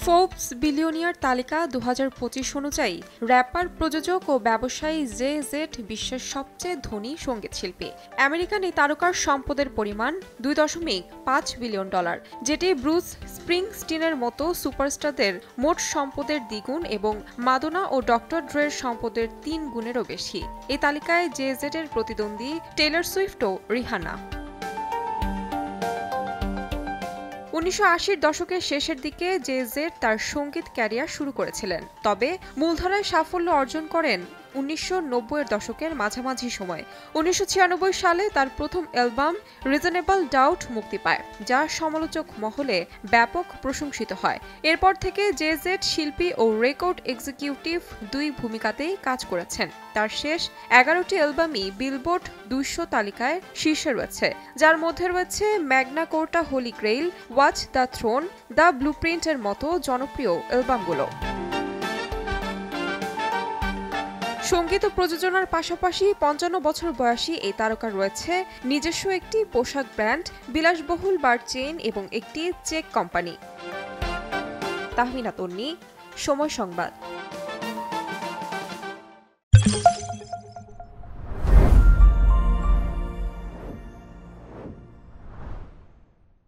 Forbes billionaire তালিকা 2025 অনুযায়ী wrapper, প্রযোজক ও ব্যবসায়ী জে-জেড বিশ্বের সবচেয়ে ধনী সঙ্গীত শিল্পী। আমেরিকান এই তারকার সম্পদের পরিমাণ $2.5 বিলিয়ন, যেটি ব্রুস স্প্রিংস্টিনের মতো সুপারস্টারদের মোট সম্পদের দ্বিগুণ এবং মাদোনা ও ডক্টর ড্রের সম্পদের 3 গুণেরও বেশি। এই তালিকায় জে-জেডের প্রতিদ্বন্দ্বী টেলর সুইফট ও রিহানা। 1980-র দশকের শেষের দিকে জে-জেড তার সঙ্গীত ক্যারিয়ার শুরু করেছিলেন, তবে মূলধারায় সাফল্য অর্জন করেন 1990-এর দশকের মাঝামাঝি সময়ে। 1996 সালে তার প্রথম অ্যালবাম রিজনেবল ডাউট মুক্তি পায়, যা সমালোচক মহলে ব্যাপক প্রশংসিত হয়। এরপর থেকে জে-জেড শিল্পী ও রেকর্ড এক্সিকিউটিভ দুই ভূমিকাতেই কাজ করেছেন। তার শেষ 11টি অ্যালবামই বিলবোর্ড 200 তালিকায় শীর্ষে রয়েছে, যার মধ্যে রয়েছে Magna Carta Holy Grail, Watch the Throne, the ব্লুপ্রিন্টের মতো জনপ্রিয় অ্যালবামগুলো। সঙ্গীত ও প্রযোজনার পাশাপাশি 55 বছর বয়সী এই তারকার রয়েছে নিজস্ব একটি পোশাক ব্র্যান্ড, বিলাসবহুল বার চেইন এবং একটি চেক কোম্পানি। তাহমিনা তন্নি, সময় সংবাদ।